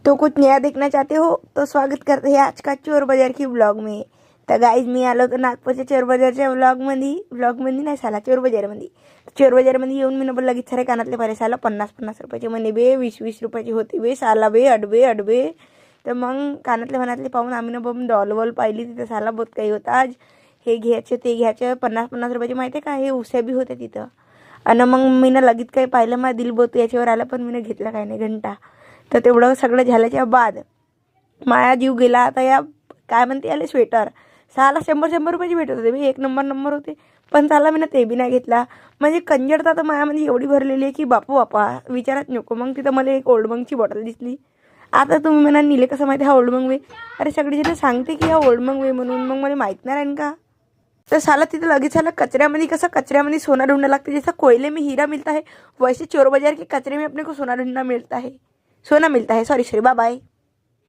तो कुछ नया देखना चाहते हो तो स्वागत करते हैं आज का चोर बाजार की ब्लॉग में। तर गाईज मी आलो तर नागपूरच्या चोर बाजारच्या ब्लॉगमध्ये नाही साला चोर बाजारमध्ये येऊन मी बोलला की सारे कानातले पारे साला 50-50 रुपयाचे म्हणे बे 20-20 रुपयाचे होते बे साला बे अडबे। तर मग कानातले पाहून आम्ही बम डॉल पाहिली तिथं साला बहुत काही होतं आज हे घ्यायचं ते घ्यायचं 50-50 रुपयाचे माहिती आहे का हे उस्या बी होते तिथं। आणि मग मी लगेच काही पाहिलं माझं दिल बोत याच्यावर आलं पण मी घेतलं काही नाही घंटा। तर तेवढं सगळं झाल्याच्या बाद माया जीव गेला आता या काय म्हणते याले स्वेटर साला 100 रुपयाची भेटत होते एक नंबर होते पण साला मी ते बी नाही घेतला। म्हणजे कंजरता तर मायामध्ये एवढी भरलेली आहे की बापा विचारत नको। मग तिथं मला एक ओल्ड मंगची बॉटल दिसली। आता तुम्ही म्हणा निले कसं माहिती हा ओल्ड मंग वे अरे सगळी जण सांगते की हा ओल्ड मंग वे म्हणून मग मला माहीत नाही राहीन का। तर साला तिथं लगेच साला कचऱ्यामध्ये कसं कचऱ्यामध्ये सोना ढूंढना लगता जैसा कोयले में हीरा मिलता है वैसे चोर बाजार के कचरे में अपने को सोना ढूंढना मिलता है सोना मिलता है। Sorry bye bye.